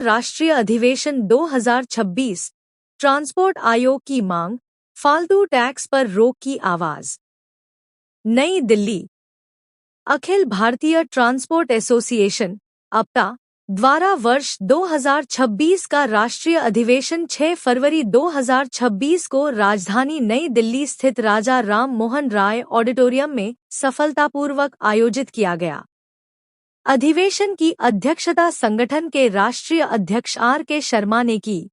राष्ट्रीय अधिवेशन 2026, ट्रांसपोर्ट आयोग की मांग, फालतू टैक्स पर रोक की आवाज। नई दिल्ली। अखिल भारतीय ट्रांसपोर्ट एसोसिएशन (अपटा) द्वारा वर्ष 2026 का राष्ट्रीय अधिवेशन 6 फरवरी 2026 को राजधानी नई दिल्ली स्थित राजा राम मोहन राय ऑडिटोरियम में सफलतापूर्वक आयोजित किया गया। अधिवेशन की अध्यक्षता संगठन के राष्ट्रीय अध्यक्ष R.K. शर्मा ने की।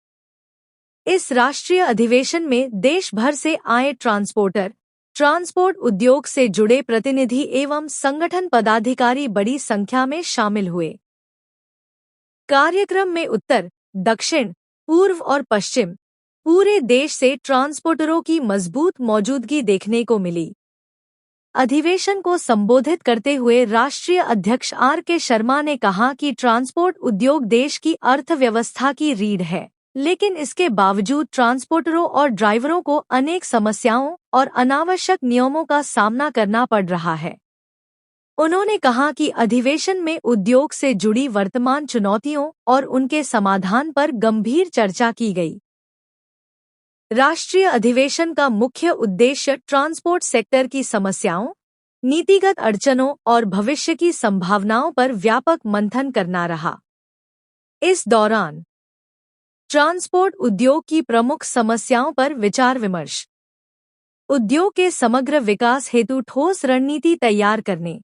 इस राष्ट्रीय अधिवेशन में देश भर से आए ट्रांसपोर्टर, ट्रांसपोर्ट उद्योग से जुड़े प्रतिनिधि एवं संगठन पदाधिकारी बड़ी संख्या में शामिल हुए। कार्यक्रम में उत्तर, दक्षिण, पूर्व और पश्चिम पूरे देश से ट्रांसपोर्टरों की मजबूत मौजूदगी देखने को मिली। अधिवेशन को संबोधित करते हुए राष्ट्रीय अध्यक्ष R.K. शर्मा ने कहा कि ट्रांसपोर्ट उद्योग देश की अर्थव्यवस्था की रीढ़ है, लेकिन इसके बावजूद ट्रांसपोर्टरों और ड्राइवरों को अनेक समस्याओं और अनावश्यक नियमों का सामना करना पड़ रहा है। उन्होंने कहा कि अधिवेशन में उद्योग से जुड़ी वर्तमान चुनौतियों और उनके समाधान पर गंभीर चर्चा की गई। राष्ट्रीय अधिवेशन का मुख्य उद्देश्य ट्रांसपोर्ट सेक्टर की समस्याओं, नीतिगत अड़चनों और भविष्य की संभावनाओं पर व्यापक मंथन करना रहा। इस दौरान ट्रांसपोर्ट उद्योग की प्रमुख समस्याओं पर विचार विमर्श, उद्योग के समग्र विकास हेतु ठोस रणनीति तैयार करने,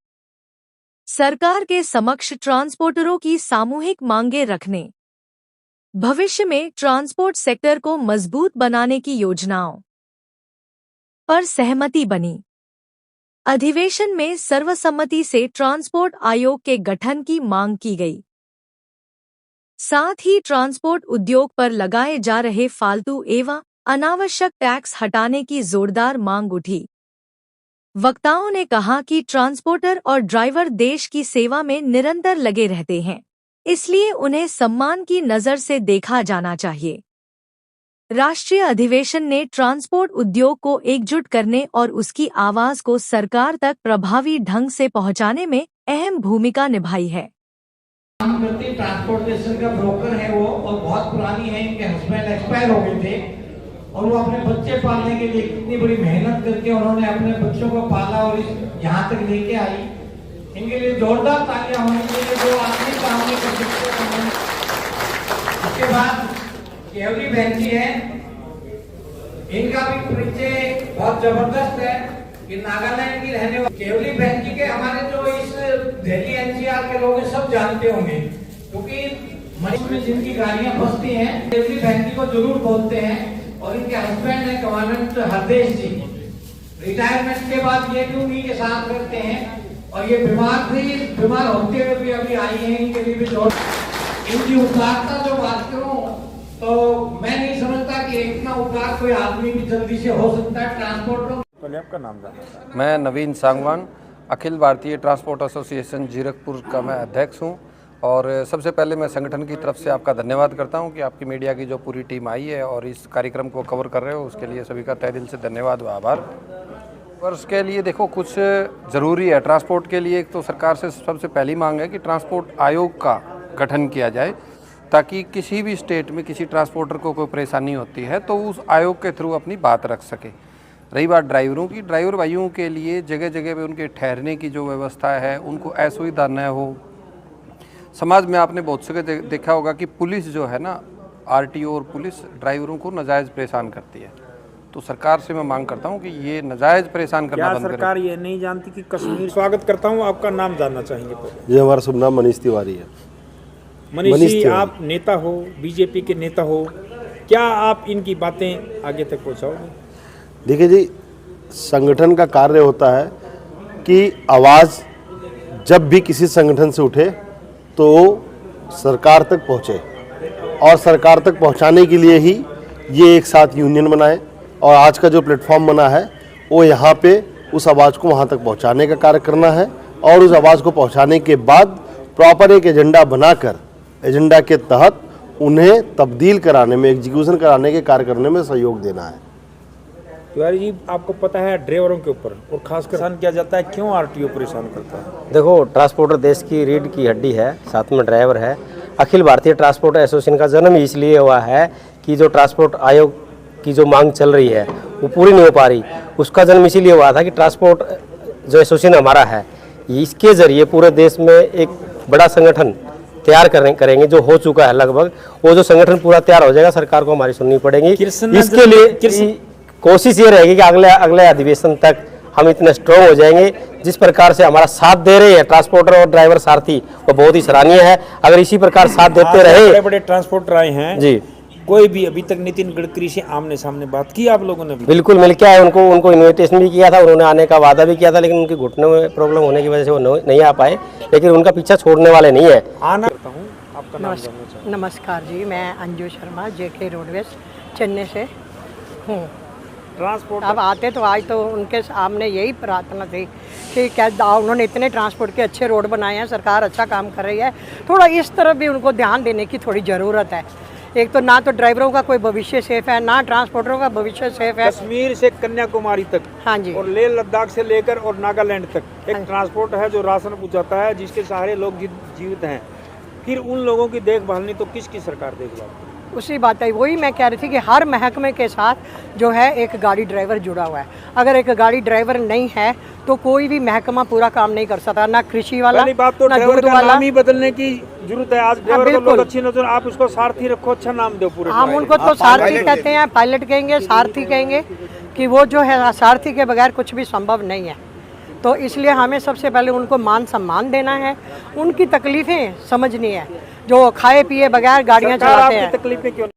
सरकार के समक्ष ट्रांसपोर्टरों की सामूहिक मांगें रखने, भविष्य में ट्रांसपोर्ट सेक्टर को मजबूत बनाने की योजनाओं पर सहमति बनी। अधिवेशन में सर्वसम्मति से ट्रांसपोर्ट आयोग के गठन की मांग की गई। साथ ही ट्रांसपोर्ट उद्योग पर लगाए जा रहे फालतू एवं अनावश्यक टैक्स हटाने की जोरदार मांग उठी। वक्ताओं ने कहा कि ट्रांसपोर्टर और ड्राइवर देश की सेवा में निरंतर लगे रहते हैं, इसलिए उन्हें सम्मान की नज़र से देखा जाना चाहिए। राष्ट्रीय अधिवेशन ने ट्रांसपोर्ट उद्योग को एकजुट करने और उसकी आवाज़ को सरकार तक प्रभावी ढंग से पहुंचाने में अहम भूमिका निभाई है। ट्रांसपोर्टेशन का ब्रोकर है वो, और बहुत पुरानी है। इनके हस्बैंड एक्सपायर हो गए थे और वो अपने बच्चे पालने के लिए कितनी बड़ी मेहनत करके उन्होंने अपने बच्चों को पाला और यहाँ तक लेके आई। इनके लिए जोरदार तालियां होनी चाहिए जो आदमी काम नहीं कर सकते। उसके बाद केवली बहन जी है, इनका भी परिचय बहुत जबरदस्त है कि नागालैंड की रहने वाली केवली बहन जी के हमारे जो इस दिल्ली NCR के लोग सब जानते होंगे, क्योंकि मनीष में जिनकी गाड़ियां फंसती हैं केवली बहन जी को जरूर बोलते हैं। और इनके हस्बैंड है कमांडेंट हरदेश जी, रिटायरमेंट के बाद ये भी उन्हीं के साथ रहते हैं। और ये बीमार होते हुए भी अभी आई हैं। इनके लिए भी इनकी उदारता जो बात करूं तो मैं नहीं समझता कि इतना उदार कोई आदमी भी जल्दी से हो सकता है। ट्रांसपोर्ट पहले आपका नाम जानना। मैं नवीन सांगवान, अखिल भारतीय ट्रांसपोर्ट एसोसिएशन जीरकपुर का मैं अध्यक्ष हूं। और सबसे पहले मैं संगठन की तरफ से आपका धन्यवाद करता हूं कि आपकी मीडिया की जो पूरी टीम आई है और इस कार्यक्रम को कवर कर रहे हो, उसके लिए सभी का तहे दिल से धन्यवाद व आभार। और उसके लिए देखो कुछ ज़रूरी है ट्रांसपोर्ट के लिए। एक तो सरकार से सबसे पहली मांग है कि ट्रांसपोर्ट आयोग का गठन किया जाए, ताकि किसी भी स्टेट में किसी ट्रांसपोर्टर को कोई परेशानी होती है तो उस आयोग के थ्रू अपनी बात रख सके। रही बात ड्राइवरों की, ड्राइवर भाइयों के लिए जगह जगह पे उनके ठहरने की जो व्यवस्था है उनको असुविधा न हो। समाज में आपने बहुत जगह देखा होगा कि पुलिस जो है ना, RTO और पुलिस ड्राइवरों को नाजायज़ परेशान करती है। तो सरकार से मैं मांग करता हूं कि ये नाजायज़ परेशान करना बंद करें। सरकार ये नहीं जानती कि कश्मीर। स्वागत करता हूं, आपका नाम जानना चाहेंगे पहले। ये हमारा शुभ नाम मनीष तिवारी है। मनीष जी, आप नेता हो, बीजेपी के नेता हो, क्या आप इनकी बातें आगे तक पहुंचाओगे? देखिए जी, संगठन का कार्य होता है कि आवाज़ जब भी किसी संगठन से उठे तो सरकार तक पहुँचे, और सरकार तक पहुँचाने के लिए ही ये एक साथ यूनियन बनाए। और आज का जो प्लेटफॉर्म बना है वो यहाँ पे उस आवाज़ को वहाँ तक पहुँचाने का कार्य करना है। और उस आवाज़ को पहुँचाने के बाद प्रॉपर एक एजेंडा बनाकर, एजेंडा के तहत उन्हें तब्दील कराने में, एग्जीक्यूशन कराने के कार्य करने में सहयोग देना है। तिवारी जी, आपको पता है ड्राइवरों के ऊपर और खासकर परेशान किया जाता है, क्यों RTO परेशान करता है? देखो, ट्रांसपोर्टर देश की रीढ़ की हड्डी है, साथ में ड्राइवर है। अखिल भारतीय ट्रांसपोर्ट एसोसिएशन का जन्म इसलिए हुआ है कि जो ट्रांसपोर्ट आयोग की जो मांग चल रही है वो पूरी नहीं हो पा रही। उसका जन्म इसीलिए हुआ था कि ट्रांसपोर्ट जो एसोसिएशन हमारा है, इसके ज़रिए पूरे देश में एक बड़ा संगठन तैयार करेंगे जो हो चुका है लगभग। वो जो संगठन पूरा तैयार हो जाएगा, सरकार को हमारी सुननी पड़ेगी। इसके लिए कोशिश ये रहेगी कि अगले अधिवेशन तक हम इतने स्ट्रॉन्ग हो जाएंगे। जिस प्रकार से हमारा साथ दे रहे हैं ट्रांसपोर्टर और ड्राइवर सारथी, वो बहुत ही सराहनीय है। अगर इसी प्रकार साथ देते रहे, बड़े बड़े ट्रांसपोर्टर आए हैं जी, कोई भी अभी तक नितिन गडकरी से आमने सामने बात की आप लोगों ने? बिल्कुल मिल के आए, उनको इन्विटेशन भी किया था, उन्होंने आने का वादा भी किया था, लेकिन उनके घुटनों में प्रॉब्लम होने की वजह से वो नहीं आ पाए। लेकिन उनका पीछा छोड़ने वाले नहीं है। आना करता हूँ, आपका नाम जानना चाहूँ। नमस्कार जी, मैं अंजू शर्मा जेके रोडवेज चेन्नई से हूँ। ट्रांसपोर्ट अब आते तो आज तो उनके सामने यही प्रार्थना थी कि क्या उन्होंने इतने ट्रांसपोर्ट के अच्छे रोड बनाए हैं, सरकार अच्छा काम कर रही है, थोड़ा इस तरफ भी उनको ध्यान देने की थोड़ी ज़रूरत है। एक तो ना तो ड्राइवरों का कोई भविष्य सेफ है, ना ट्रांसपोर्टरों का भविष्य सेफ है। कश्मीर से कन्याकुमारी तक, हाँ जी, और लेह लद्दाख से लेकर और नागालैंड तक एक ट्रांसपोर्ट है जो राशन पहुंचाता है, जिसके सहारे लोग जीवित हैं। फिर उन लोगों की देखभाल नहीं तो किसकी सरकार देखभाल? उसी बात है, वही मैं कह रही थी कि हर महकमे के साथ जो है एक गाड़ी ड्राइवर जुड़ा हुआ है। अगर एक गाड़ी ड्राइवर नहीं है तो कोई भी महकमा पूरा काम नहीं कर सकता, ना कृषि वाला, पहली बात तो ना ड्राइवर दूध का वाला। नाम ही बदलने की जरूरत है। आज ड्राइवर को लोग बिल्कुल। अच्छी नजर, आप उसको सारथी रखो, अच्छा नाम दो पूरे। हम उनको तो सारथी कहते हैं, पायलट कहेंगे, सारथी कहेंगे, कि वो जो है सारथी के बगैर कुछ भी संभव नहीं है। तो इसलिए हमें सबसे पहले उनको मान सम्मान देना है, उनकी तकलीफ़ें समझनी है। जो खाए पिए बगैर गाड़ियाँ चलाते हैं। तकलीफें क्यों